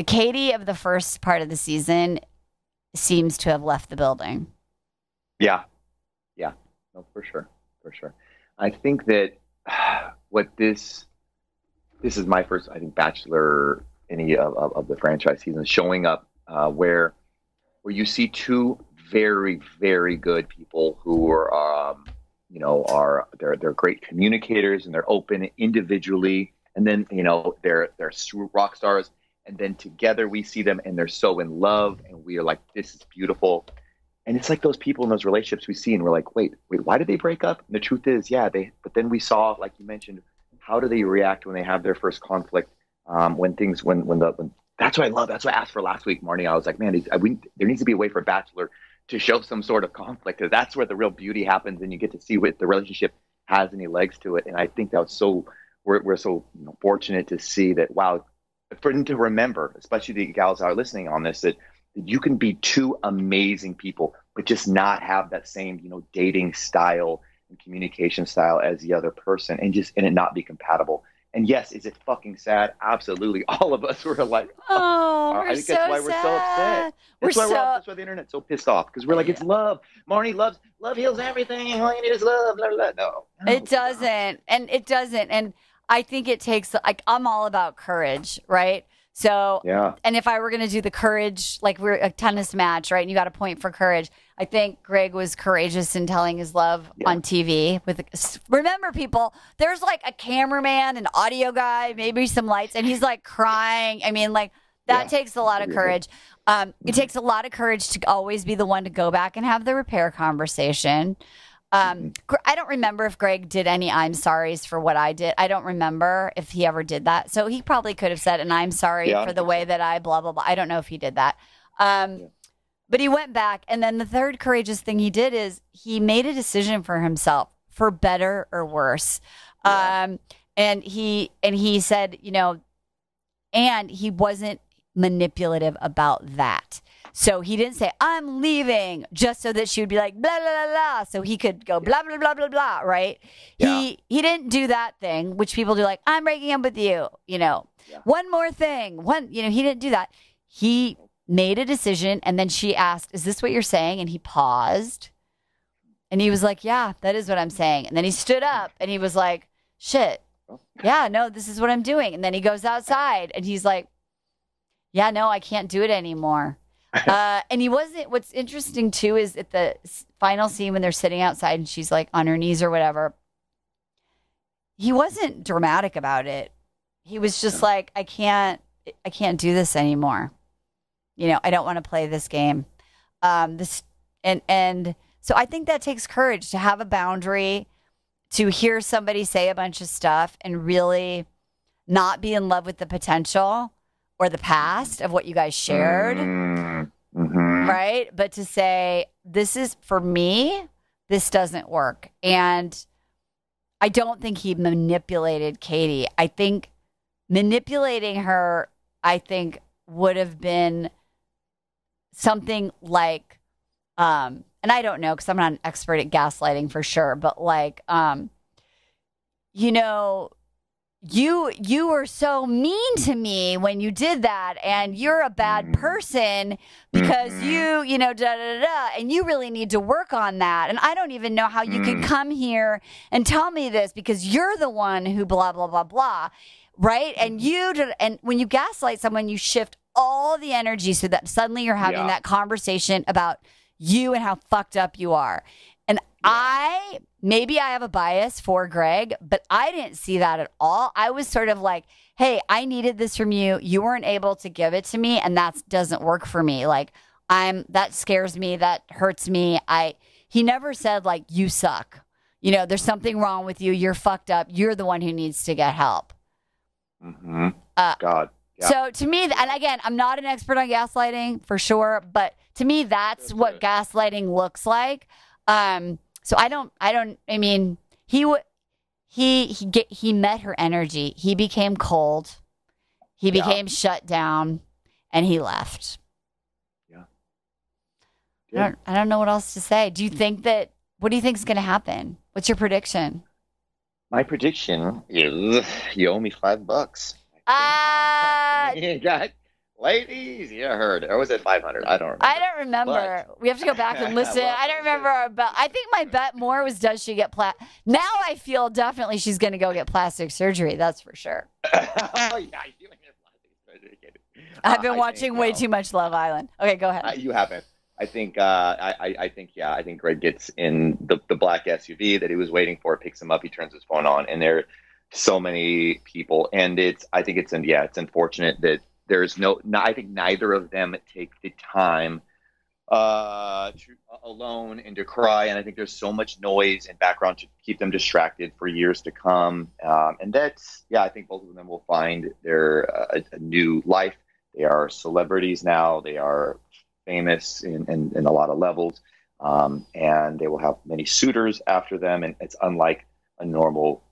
Katie of the first part of the season seems to have left the building. Yeah, no, for sure. I think that what this is my first, I think, Bachelor any of the franchise seasons showing up where you see two very, very good people who are they're great communicators and they're open individually, and then they're rock stars, and then together we see them and they're so in love and we are like, this is beautiful. And it's like those people in those relationships we see and we're like, wait, why did they break up? And the truth is, but then we saw, like you mentioned, how do they react when they have their first conflict? When that's what I love. That's what I asked for last week, Marni. I was like, man, there needs to be a way for Bachelor to show some sort of conflict, because that's where the real beauty happens and you get to see what the relationship has any legs to it. And I think that's so, we're so fortunate to see that, wow, for them to remember, especially the gals that are listening on this, that you can be two amazing people, but just not have that same, dating style and communication style as the other person, and it not be compatible. And yes, is it fucking sad? Absolutely. All of us were like, I think that's why we're so upset. That's why the internet's so pissed off, because we're like, it's love. Marni loves, love heals everything. All you need is love. Blah, blah, blah. No, it doesn't. And it doesn't. And I think it takes, like, I'm all about courage, right? So, and if I were going to do the courage, like we're a tennis match, right? And you got a point for courage. I think Greg was courageous in telling his love on TV. Remember, people, there's like a cameraman, an audio guy, maybe some lights, and he's like crying. I mean, like, that takes a lot of courage. It takes a lot of courage to always be the one to go back and have the repair conversation. I don't remember if Greg did any I'm sorries for what I did. I don't remember if he ever did that. So he probably could have said, and I'm sorry for the way that I blah, blah, blah. I don't know if he did that. But he went back. And then the third courageous thing he did is he made a decision for himself, for better or worse. And he said, you know, and he wasn't manipulative about that. So he didn't say, I'm leaving, just so that she would be like, blah, blah, blah, blah. So he could go blah, blah, blah, blah, blah, right? Yeah. He didn't do that thing, which people do, like, I'm breaking up with you, you know. Yeah. One more thing. He didn't do that. He made a decision, and then she asked, is this what you're saying? And he paused. And he was like, yeah, that is what I'm saying. And then he stood up, and he was like, shit. Yeah, no, this is what I'm doing. And then he goes outside, and he's like, yeah, no, I can't do it anymore. And he wasn't. What's interesting too is at the final scene when they're sitting outside and she's like on her knees or whatever. He wasn't dramatic about it. He was just like, I can't do this anymore. You know, I don't want to play this game. And so I think that takes courage to have a boundary, to hear somebody say a bunch of stuff and really not be in love with the potential or the past of what you guys shared, right? But to say, this is, for me, this doesn't work. And I don't think he manipulated Katie. I think manipulating her, would have been something like, and I don't know, because I'm not an expert at gaslighting for sure, but like, you know, you were so mean to me when you did that, and you're a bad person because you know, da, da, da, da, and you really need to work on that. And I don't even know how you could come here and tell me this because you're the one who blah, blah, blah, blah, right? And and when you gaslight someone, you shift all the energy so that suddenly you're having that conversation about you and how fucked up you are. And maybe I have a bias for Greg, but I didn't see that at all. I was sort of like, hey, I needed this from you. You weren't able to give it to me, and that doesn't work for me. Like, that scares me. That hurts me. He never said, like, you suck. You know, there's something wrong with you. You're fucked up. You're the one who needs to get help. God. Yeah. So to me, and again, I'm not an expert on gaslighting for sure, but to me, that's what gaslighting looks like. So I mean, he met her energy. He became cold. He became shut down, and he left. Yeah. I don't know what else to say. What do you think is going to happen? What's your prediction? My prediction is you owe me $5. Ladies, you heard. Or was it 500? I don't remember. We have to go back and listen. I don't remember our bet. I think my bet more was, does she get now I feel definitely she's going to go get plastic surgery. That's for sure. I've been watching way too much Love Island. Okay, go ahead. You haven't. I think I think Greg gets in the black SUV that he was waiting for, picks him up, he turns his phone on, and there are so many people, and it's unfortunate that there's I think neither of them take the time alone and to cry, and I think there's so much noise and background to keep them distracted for years to come, and that's I think both of them will find their a new life. They are celebrities now. They are famous in a lot of levels, and they will have many suitors after them, and it's unlike a normal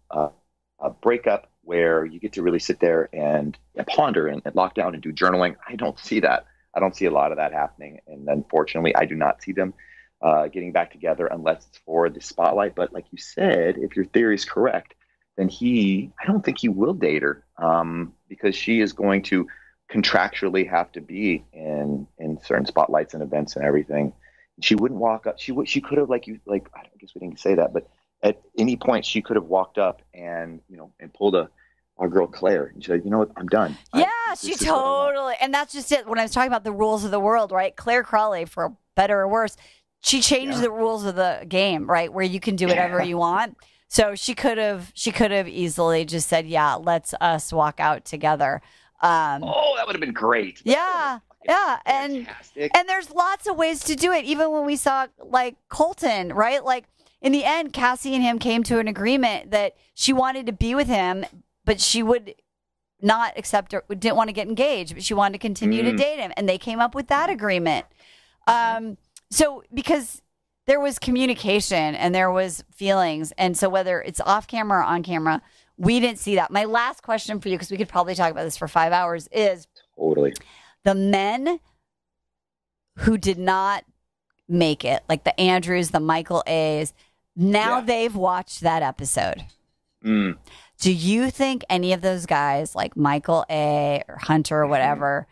breakup where you get to really sit there and ponder and lock down and do journaling. I don't see that. I don't see a lot of that happening, and unfortunately I do not see them getting back together unless it's for the spotlight. But like you said, if your theory is correct, then I don't think he will date her, because she is going to contractually have to be in certain spotlights and events and everything. She wouldn't walk up. She could have, I guess we didn't say that, but at any point she could have walked up and pulled our girl Claire and she said, you know what, I'm done. Yeah, she totally. And that's just it. When I was talking about the rules of the world, right? Claire Crawley, for better or worse, she changed the rules of the game, right? Where you can do whatever you want. So she could have easily just said, yeah, let's us walk out together. That would have been great. Yeah. And there's lots of ways to do it. Even when we saw like Colton, right? Like in the end, Cassie and him came to an agreement that she wanted to be with him, but she would not accept or didn't want to get engaged, but she wanted to continue to date him. And they came up with that agreement. So because there was communication and there was feelings. And so whether it's off camera or on camera, we didn't see that. My last question for you, because we could probably talk about this for 5 hours, is Totally. the men who did not make it, like the Andrews, the Michael A's, now they've watched that episode. Do you think any of those guys, like Michael A or Hunter or whatever,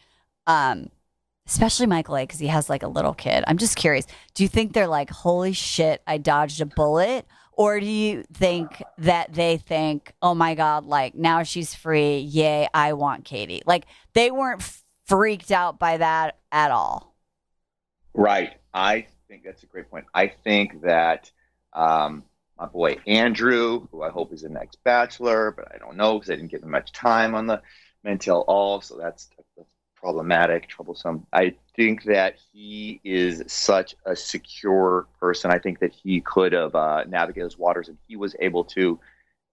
especially Michael A, because he has like a little kid, I'm just curious, do you think they're like, holy shit, I dodged a bullet? Or do you think that they think, oh my God, like now she's free, yay, I want Katie? Like they weren't freaked out by that at all. Right. I think that's a great point. I think that my boy Andrew, who I hope is the next Bachelor, but I don't know because I didn't give him much time on the Mentel all, so that's problematic, troublesome. I think that he is such a secure person. I think that he could have navigated those waters, and he was able to,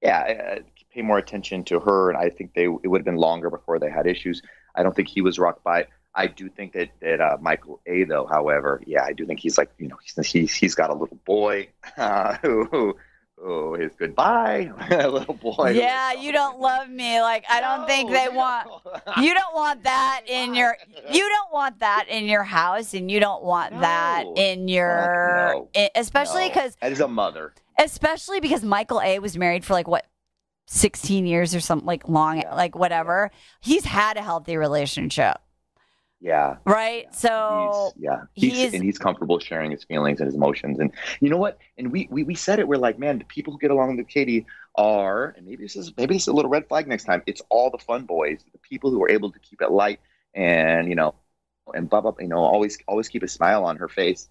pay more attention to her. And I think it would have been longer before they had issues. I don't think he was rocked by it. I do think that Michael A, though, however, I do think he's like, he's got a little boy who is goodbye, little boy. Yeah, you don't love me. Like I don't think they want. You don't want that in your. You don't want that in your house, and you don't want that in your. Especially because as a mother. Especially because Michael A was married for 16 years or something, like long, like whatever. He's had a healthy relationship. Yeah. Right. So he's comfortable sharing his feelings and his emotions. And you know what? And we said it. We're like, man, the people who get along with Katie are, and maybe this is a little red flag next time. It's all the fun boys, the people who are able to keep it light and and blah, blah, always keep a smile on her face.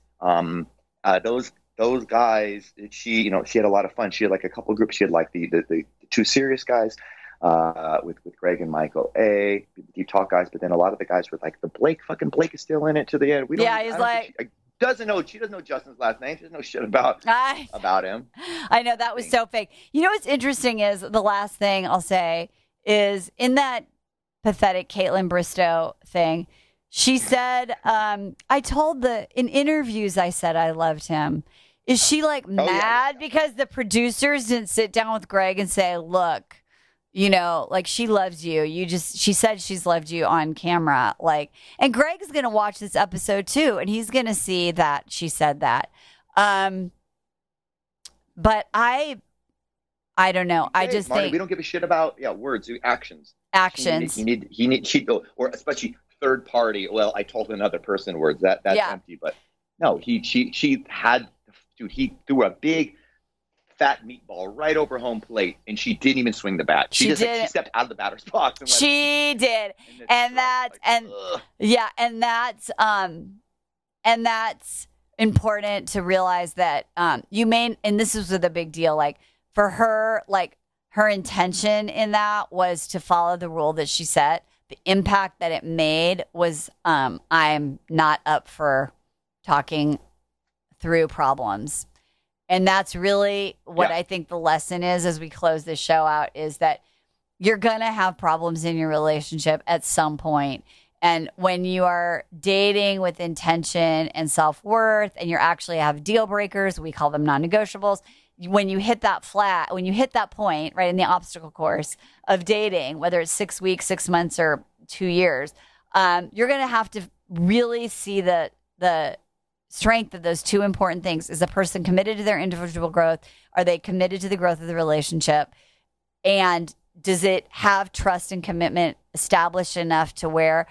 Those guys, she had a lot of fun. She had like a couple groups. She had like the two serious guys. With Greg and Michael A, the deep talk guys, but then a lot of the guys were like, Blake is still in it to the end. She doesn't know Justin's last name. She doesn't know shit about him. I know, that was so fake. You know what's interesting is the last thing I'll say is in that pathetic Caitlin Bristow thing, she said, in interviews I said I loved him. Is she mad because the producers didn't sit down with Greg and say, look, she loves you. She said she's loved you on camera. And Greg's going to watch this episode too. And he's going to see that she said that. But I don't know. I just Marni, think we don't give a shit about words, actions. Actions. Or especially third party. Well, I told another person words that's empty, but no, she had, dude, he threw a big fat meatball right over home plate, and she didn't even swing the bat. She stepped out of the batter's box. She did, and that's important to realize that and this was the big deal. For her, her intention in that was to follow the rule that she set. The impact that it made was, I'm not up for talking through problems. And that's really what I think the lesson is as we close this show out, is that you're going to have problems in your relationship at some point. And when you are dating with intention and self-worth and you actually have deal breakers, we call them non-negotiables. When you hit that point, right, in the obstacle course of dating, whether it's 6 weeks, 6 months, or 2 years, you're going to have to really see the strength of those two important things. Is a person committed to their individual growth? Are they committed to the growth of the relationship? And does it have trust and commitment established enough to where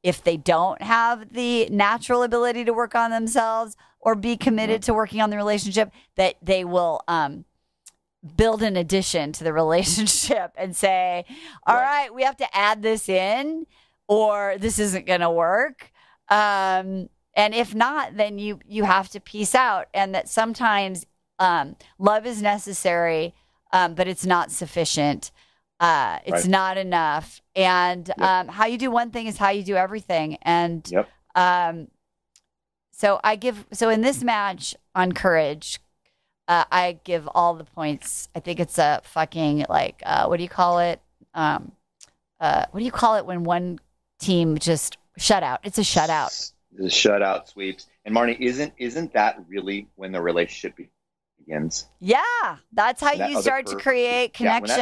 if they don't have the natural ability to work on themselves or be committed to working on the relationship, that they will build an addition to the relationship and say, all right, we have to add this in or this isn't going to work. And if not, then you have to peace out. And that sometimes love is necessary, but it's not sufficient. It's not enough. And how you do one thing is how you do everything. And so in this match on Courage, I give all the points. I think it's a fucking like what do you call it? What do you call it when one team just shut out? It's a shutout. The shutout sweeps. And Marni, isn't that really when the relationship begins? Yeah, that's how you start to create connection.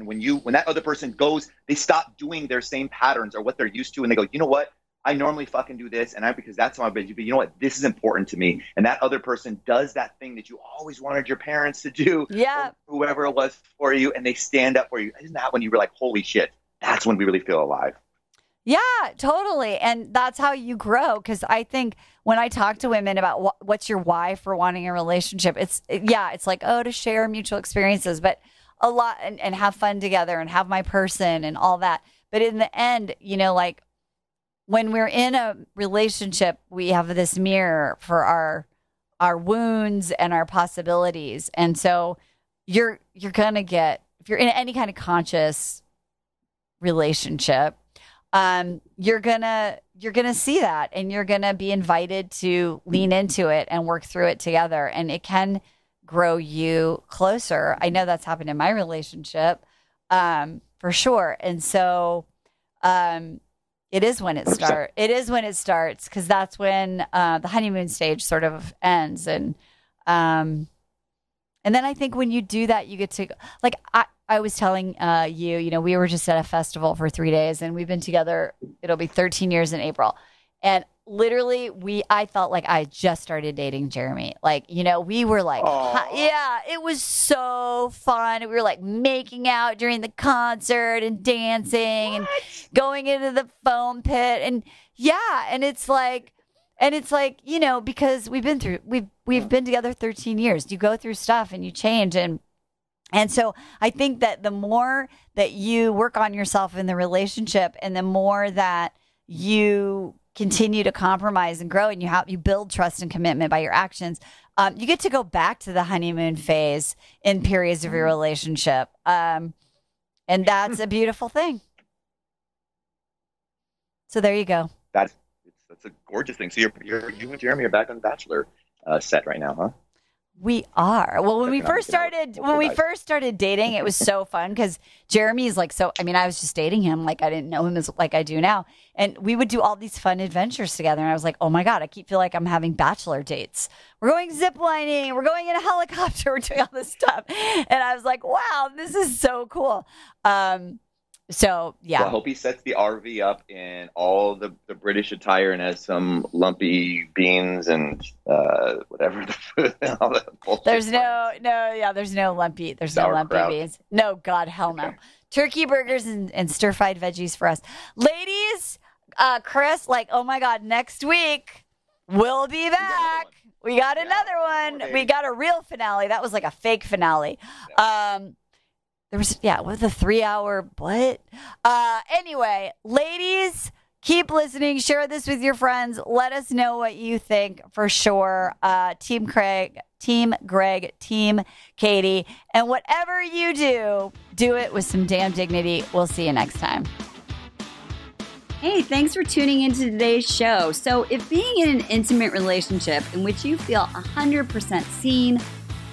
When that other person goes, they stop doing their same patterns or what they're used to, and they go, you know what? I normally fucking do this, and because that's how I've been. But you know what? This is important to me. And that other person does that thing that you always wanted your parents to do. Yeah. Or whoever it was for you, and they stand up for you. Isn't that when you were like, holy shit? That's when we really feel alive. Yeah, totally. And that's how you grow. Because I think when I talk to women about what's your why for wanting a relationship, it's like, to share mutual experiences, but a lot and have fun together and have my person and all that. But in the end, like when we're in a relationship, we have this mirror for our wounds and our possibilities. And so you're going to get, if you're in any kind of conscious relationship, you're gonna see that, and you're gonna be invited to lean into it and work through it together, and it can grow you closer. I know that's happened in my relationship, for sure. And so, it is when it starts. It is when it starts, because that's when the honeymoon stage sort of ends, and then I think when you do that, you get to like I was telling you, we were just at a festival for 3 days, and we've been together. It'll be 13 years in April. And literally I felt like I just started dating Jeremy. Like, we were like, yeah, it was so fun. We were like making out during the concert and dancing and going into the foam pit. And yeah. And it's like, because we've been together 13 years. You go through stuff and you change. And so I think that the more that you work on yourself in the relationship, and the more that you continue to compromise and grow, and you build trust and commitment by your actions, you get to go back to the honeymoon phase in periods of your relationship. And that's a beautiful thing. So there you go. That's a gorgeous thing. So you and Jeremy are back on the Bachelor set right now, huh? We are. Well, when we first started dating, it was so fun because Jeremy's like, I was just dating him. Like, I didn't know him as like I do now. And we would do all these fun adventures together. And I was like, oh my God, I feel like I'm having Bachelor dates. We're going ziplining. We're going in a helicopter. We're doing all this stuff. And I was like, wow, this is so cool. So, yeah. Well, I hope he sets the RV up in all the British attire and has some lumpy beans and whatever. There's no lumpy beans. No, God, hell no. Okay. Turkey burgers and stir-fried veggies for us. Ladies, Chris, oh my God, next week we'll be back. We got another one. We got a real finale. That was like a fake finale. Yeah. With a 3-hour what? Anyway, ladies, keep listening. Share this with your friends. Let us know what you think for sure. Team Craig, Team Greg, Team Katie. And whatever you do it with some damn dignity. We'll see you next time. Hey, thanks for tuning into today's show. So if being in an intimate relationship in which you feel 100% seen,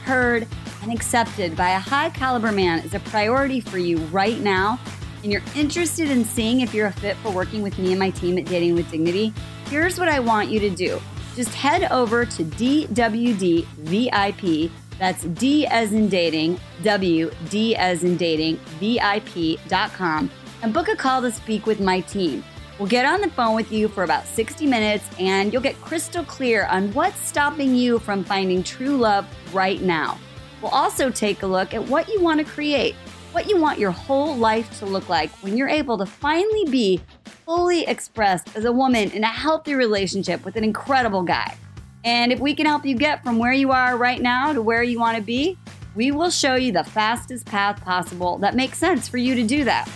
heard, and accepted by a high caliber man is a priority for you right now, and you're interested in seeing if you're a fit for working with me and my team at Dating with Dignity, here's what I want you to do. Just head over to DWD VIP, that's D as in dating, W, D as in dating, VIP.com, and book a call to speak with my team. We'll get on the phone with you for about 60 minutes, and you'll get crystal clear on what's stopping you from finding true love right now. We'll also take a look at what you want to create, what you want your whole life to look like when you're able to finally be fully expressed as a woman in a healthy relationship with an incredible guy. And if we can help you get from where you are right now to where you want to be, we will show you the fastest path possible that makes sense for you to do that.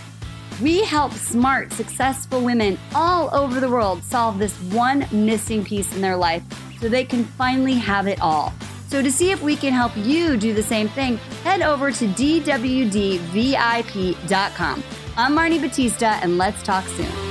We help smart, successful women all over the world solve this one missing piece in their life so they can finally have it all. So to see if we can help you do the same thing, head over to DWDVIP.com. I'm Marni Batista, and let's talk soon.